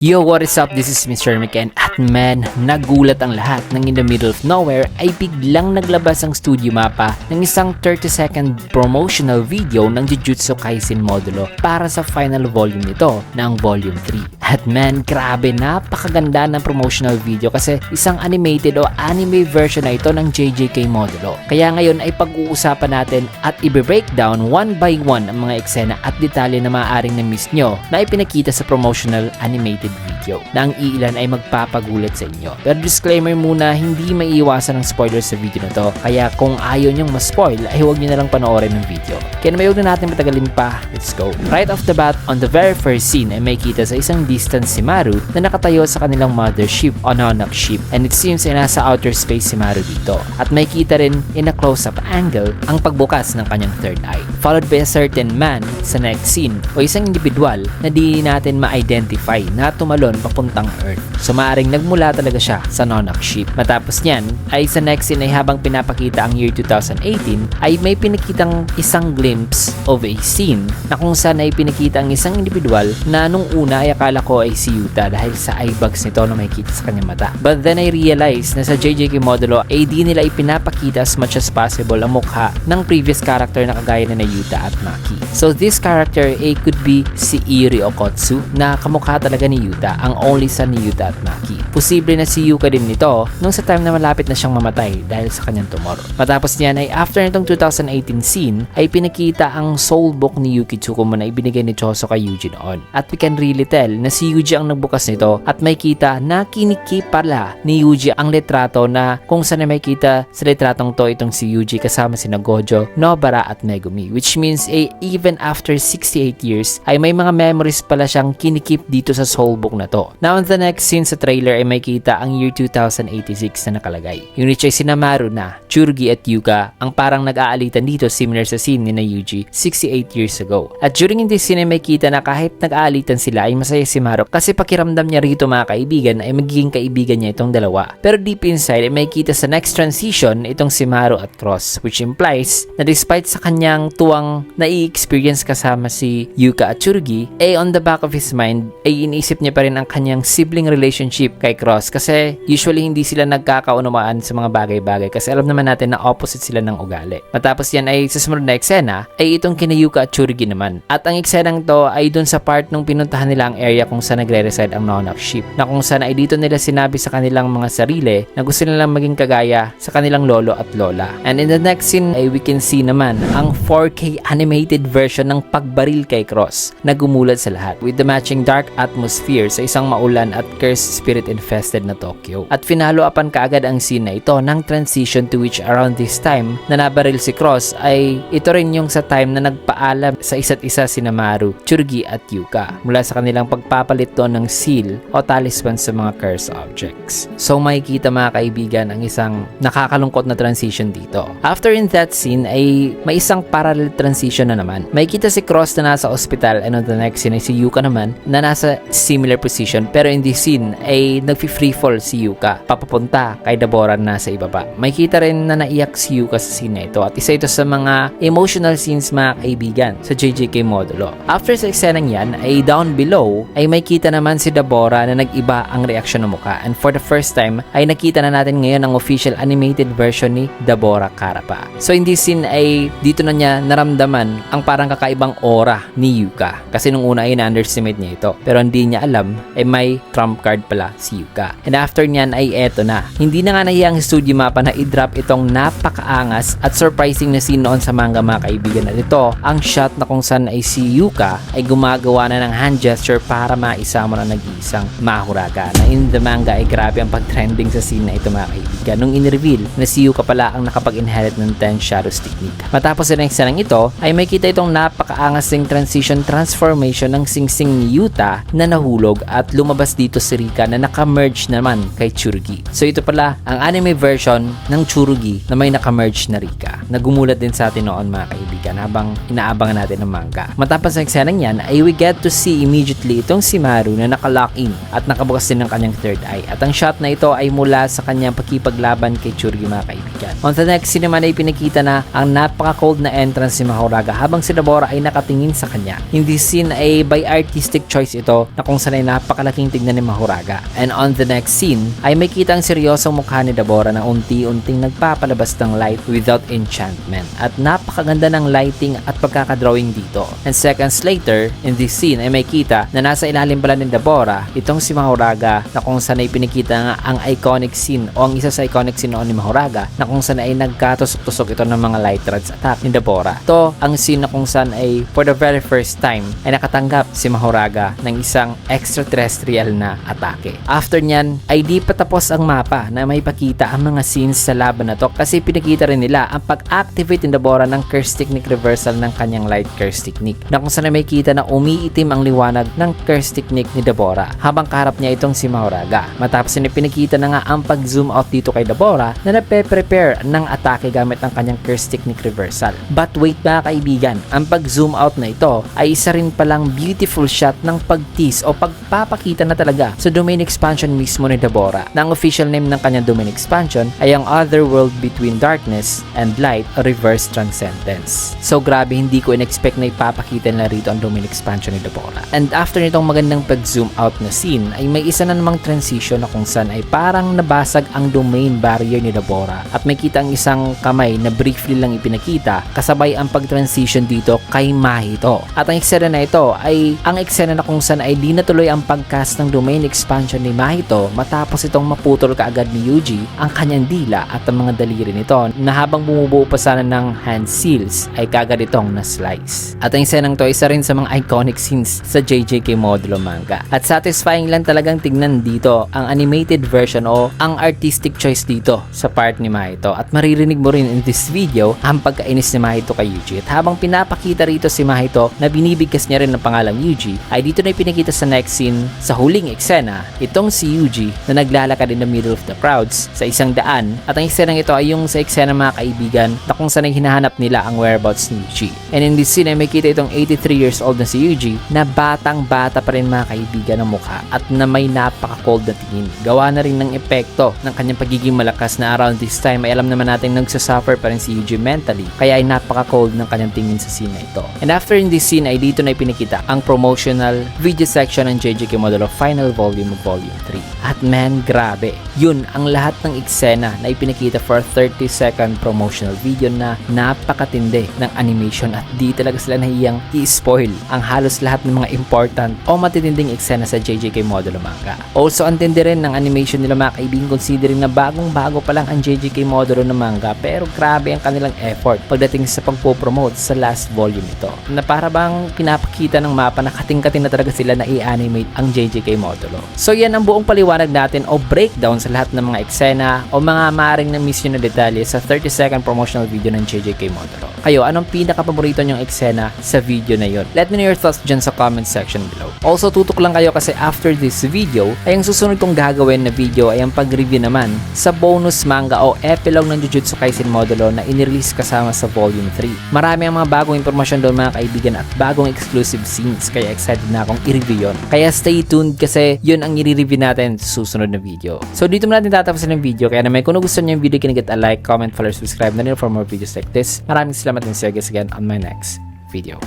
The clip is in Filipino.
Yo, what is up? This is Mr. Miken at man, nagulat ang lahat nang in the middle of nowhere ay biglang naglabas ang studio mapa ng isang 30-second promotional video ng Jujutsu Kaisen Modulo para sa final volume nito ng Volume 3. At man, grabe, napakaganda ng promotional video kasi isang animated o anime version na ito ng JJK Modulo. Kaya ngayon ay pag-uusapan natin at i-breakdown one by one ang mga eksena at detalye na maaaring na-miss nyo na ipinakita sa promotional animated video na ang iilan ay magpapagulat sa inyo. Pero disclaimer muna, hindi maiiwasan ang spoilers sa video na to, kaya kung ayaw nyong ma-spoil ay huwag nyo na lang panoorin ng video. Kaya namayog na natin matagalin pa, let's go. Right off the bat, on the very first scene ay may kita sa isang distance si Maru na nakatayo sa kanilang mothership o Nonox ship, and it seems ay nasa outer space si Maru dito. At may kita rin in a close-up angle ang pagbukas ng kanyang third eye, followed by a certain man sa next scene o isang individual na di natin ma-identify na tumalon papuntang Earth. So maaring nagmula talaga siya sa Nonox ship. Matapos niyan ay sa next scene ay habang pinapakita ang year 2018 ay may pinakitang isang glimpse of a scene na kung saan ay pinakita ang isang individual na nung una ay akala ko ay si Yuta dahil sa eye bags nito na makikita sa kanyang mata. But then I realized na sa JJK Modulo ay di nila ipinapakita as much as possible ang mukha ng previous character na kagaya na Yuta at Maki. So this character could be si Iri Okotsu na kamukha talaga ni Yuta, ang only son ni Yuta at Maki. Posible na si Yuka din nito nung sa time na malapit na siyang mamatay dahil sa kanyang tumor. Matapos niyan ay after nitong 2018 scene ay pinakita ang soul book ni Yuki Tsukumo na ibinigay ni Choso kay Yuji noon. At we can really tell na si Yuji ang nagbukas nito at may kita na kinikip pala ni Yuji ang litrato na kung saan may kita sa litratong to itong si Yuji kasama si Gojo, Nobara at Megumi, which means even after 68 years ay may mga memories pala siyang kinikip dito sa soul book na to. Now on the next scene sa trailer ay may kita ang year 2086 na nakalagay. Yung which ay sina Maru na, Tsurugi at Yuka ang parang nag-aalitan dito similar sa scene ni Yuji 68 years ago. At during this scene ay may kita na kahit nag-aalitan sila ay masaya si Maru kasi pakiramdam niya rito mga kaibigan ay magiging kaibigan niya itong dalawa. Pero deep inside ay may kita sa next transition itong si Maru at Cross, which implies na despite sa kanyang tuwang na i-experience kasama si Yuka at Tsurugi on the back of his mind ay iniisip niya pa rin ang kanyang sibling relationship kay Cross kasi usually hindi sila nagkakaunamaan sa mga bagay-bagay kasi alam naman natin na opposite sila ng ugali. Matapos yan ay sa sumunod na eksena ay itong kina Yuka at Tsurugi naman. At ang eksenang to ay dun sa part nung pinuntahan nila ang area kung saan nagre-reside ang Nonox ship, na kung saan ay dito nila sinabi sa kanilang mga sarili na gusto nilang maging kagaya sa kanilang lolo at lola. And in the next scene ay we can see naman ang 4K animated version ng pagbaril kay Cross na gumulat sa lahat with the matching dark atmosphere sa isang maulan at cursed spirit infested na Tokyo. At finalo upan kaagad ang scene na ito ng transition to which around this time na nabaril si Cross ay ito rin yung sa time na nagpaalam sa isa't isa sina Maru, Tsurugi at Yuka mula sa kanilang pagpapalit doon ng seal o talisman sa mga cursed objects. So makikita mga kaibigan ang isang nakakalungkot na transition dito. After in that scene ay may isang parallel transition na naman. Makikita si Cross na nasa ospital, and on the next scene ay si Yuka naman na nasa similar position, pero in this scene ay nagfi-free fall si Yuka papapunta kay Dabora na nasa ibaba. Makikita rin na naiyak si Yuka sa scene na ito at isa ito sa mga emotional scenes mga kaibigan sa JJK Modulo. After sa eksenang yan ay down below ay may kita naman si Dabora na nag-iba ang reaksyon ng mukha, and for the first time ay nakita na natin ngayon ang official animated version ni Dabora Karapa. So in this scene ay dito na niya naramdaman ang parang kakaibang aura ni Yuka kasi nung una ay na-underestimate niya ito, pero hindi niya alam ay may trump card pala si Yuka. And after niyan ay eto na, hindi na nga nahiya ang studio mapa na i-drop itong napakaangas at surprising na scene noon sa manga mga kaibigan, at ito ang shot na kung saan ay si Yuka ay gumagawa na ng hand gesture para maisama na nag-iisang Mahuraga, na in the manga ay grabe ang pag-trending sa scene na ito mga kaibigan nung in-reveal na si Yuka pala ang nakapag-inherit ng 10 Shadows technique. Matapos sa next ng ito ay may kita itong napakaangas ng transition transformation ng singsing ni Yuta na nahulog at lumabas dito si Rika na naka-merge naman kay Tsurugi. So ito pala ang anime version ng Tsurugi na may naka-merge na Rika na gumulat din sa atin noon mga kaibigan habang inaabangan natin ang manga. Matapos sa eksenang yan ay we get to see immediately itong si Maru na naka-lock in at nakabukas din ng kanyang third eye, at ang shot na ito ay mula sa kanyang pagkipaglaban kay Tsurugi mga kaibigan. On the next scene naman ay pinakita na ang napaka-cold na entrance si Mahuraga habang si Dabora ay nakatingin sa kanya. In this scene ay by artistic choice ito na kung saan saan ay napakalaking tignan ni Mahoraga. And on the next scene ay may kitang seryosong mukha ni Dabora na unti-unting nagpapalabas ng light without enchantment. At napakaganda ng lighting at pagkakadrawing dito. And seconds later, in this scene ay may kita na nasa ilalim pala ni Dabora itong si Mahoraga, na kung saan ay pinikita nga ang iconic scene o ang isa sa iconic scene noon ni Mahoraga, na kung saan ay nagkatusok-tusok ito ng mga light rods attack ni Dabora. Ito ang scene na kung saan ay for the very first time ay nakatanggap si Mahoraga ng isang extraterrestrial na atake. After nyan ay di pa tapos ang mapa na may pakita ang mga scenes sa laban na to, kasi pinakita rin nila ang pag-activate ni Dabora ng curse technique reversal ng kanyang light curse technique, na kung saan may kita na umiitim ang liwanag ng curse technique ni Dabora habang kaharap niya itong si Mahoraga. Matapos na pinakita na nga ang pag-zoom out dito kay Dabora na nape-prepare ng atake gamit ang kanyang curse technique reversal. But wait mga kaibigan, ang pag-zoom out na ito ay isa rin palang beautiful shot ng pag-tease o pagpapakita na talaga sa domain expansion mismo ni Dabora, na ang official name ng kanyang domain expansion ay ang Other World Between Darkness and Light Reverse Transcendence. So grabe, hindi ko in-expect na ipapakita na rito ang domain expansion ni Dabora. And after nitong magandang pag-zoom out na scene ay may isa na namang transition na kung saan ay parang nabasag ang domain barrier ni Dabora at may kita ang isang kamay na briefly lang ipinakita kasabay ang pag-transition dito kay Mahito. At ang eksena na ito ay ang eksena na kung saan ay di natuloy ang pagcast ng domain expansion ni Mahito matapos itong maputol kaagad ni Yuji ang kanyang dila at ang mga daliri nito, na habang bumubuo pa sana ng hand seals ay kagad itong na-slice. At ang eksenang to isa rin sa mga iconic scenes sa JJK Modulo manga. At satisfying lang talagang tignan dito ang animated version o ang artistic choice dito sa part ni Mahito. At maririnig mo rin in this video ang pagkainis ni Mahito kay Yuji. At habang pinapakita rito si Mahito na binibigkas niya rin ng pangalang Yuji, ay dito na ipinakita sa next scene sa huling eksena itong si Yuji na naglalakad in the middle of the crowds sa isang daan. At ang eksenang ito ay yung sa eksena mga kaibigan na kung saan ay hinahanap nila ang whereabouts ni Yuji. And in this scene ay may kita itong 83 years old na si Yuji na batang bata pa rin mga kaibigan ng mukha at na may napaka-cold na tingin. Gawa na rin ng epekto ng kanyang pagiging malakas, na around this time ay alam naman natin nagsasuffer pa rin si Yuji mentally, kaya ay napaka-cold ng kanyang tingin sa scene na ito. And after in this scene ay dito na ipinakita ang promotional video section ng JJK Modulo Final Volume Volume 3. At man, grabe, yun ang lahat ng eksena na ipinakita for a 30-second promotional video na napakatindi ng animation at di talaga sila nahiyang i-spoil ang halos lahat ng mga important o matitinding eksena sa JJK Modulo manga. Also, ang tindi rin ng animation nila mga kaibigan, considering na bagong-bago pa lang ang JJK Modulo na manga, pero grabe ang kanilang effort pagdating sa pagpo-promote sa last volume nito, na para bang pinapakita ng mapa na kating-kating na talaga sila na i-animate ang JJK Modulo. So yan ang buong paliwanag natin o breakdown sa lahat ng mga eksena o mga maaring na mission na detalye sa 30-second promotional video ng JJK Modulo. Kayo, anong pinaka-paborito nyong eksena sa video na yun? Let me know your thoughts dyan sa comment section below. Also, tutok lang kayo kasi after this video ay ang susunod kong gagawin na video ay ang pag-review naman sa bonus manga o epilogue ng Jujutsu Kaisen Modulo na inirelease kasama sa Volume 3. Marami ang mga bagong impormasyon doon mga kaibigan at bagong exclusive scenes, kaya excited na akong i-review yun. Kaya stay tuned kasi yun ang i-review natin sa susunod na video. So dito mo natin tatapusin ng video, kaya naman kung gusto niyo yung video, can get a like, comment, follow, subscribe na rin for more videos like this. Maraming salamat din, see you guys again on my next video.